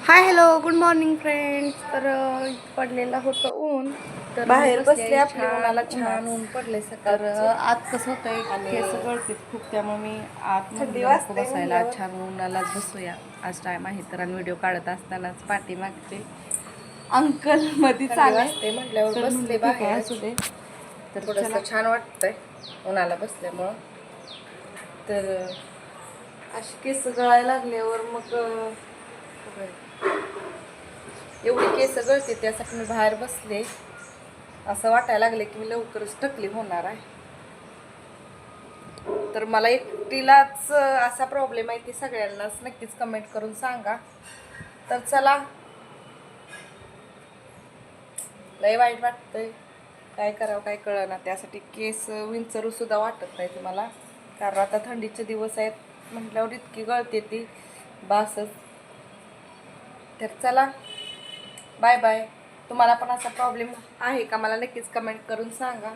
Hi hello good morning friends. तर पडलेलं होतं ऊन, तर बाहेर मी बसले आपली छान उन्हाला छान ऊन पडले सकाळ. तर आज कसं होतंय आणि केस गळतात खूप, त्यामुळे मी आत थंडी म्हणलं नको वाजते बसायला, आज म्हणल्यावर छान उन्हालाच बसूया. आज टाइम आहे तर. आणि व्हिडिओ काढत असतानाच पाठीमागचे अंकल मध्ये थंडी चाले, वाजते म्हटल्यावर तर बसले म्हणलं ठीक आहे बाहेरच. असू दे. तर थोडस चला. छान वाटतंय उन्हाला बसल्यामुळं. तर अशी केस गळायला लागल्यावर मग एवढी केस गळते त्यासाठी मी बाहेर बसले. असं वाटायला लागले की मी लवकरच टकली होणार आहे. तर मला एकटीलाच असा प्रॉब्लेम आहे की सगळ्यांनाच नक्कीच कमेंट करून सांगा. तर चला, लय वाईट वाटतंय, काय करावं काय कळना. त्यासाठी केस विंचरू सुद्धा वाटत नाही तुम्हाला, कारण आता थंडीचे दिवस आहेत म्हटल्यावर इतकी गळते ती बासच. तर चला, बाय बाय. तुम्हाला पण असा प्रॉब्लेम आहे का मला नक्कीच कमेंट करून सांगा.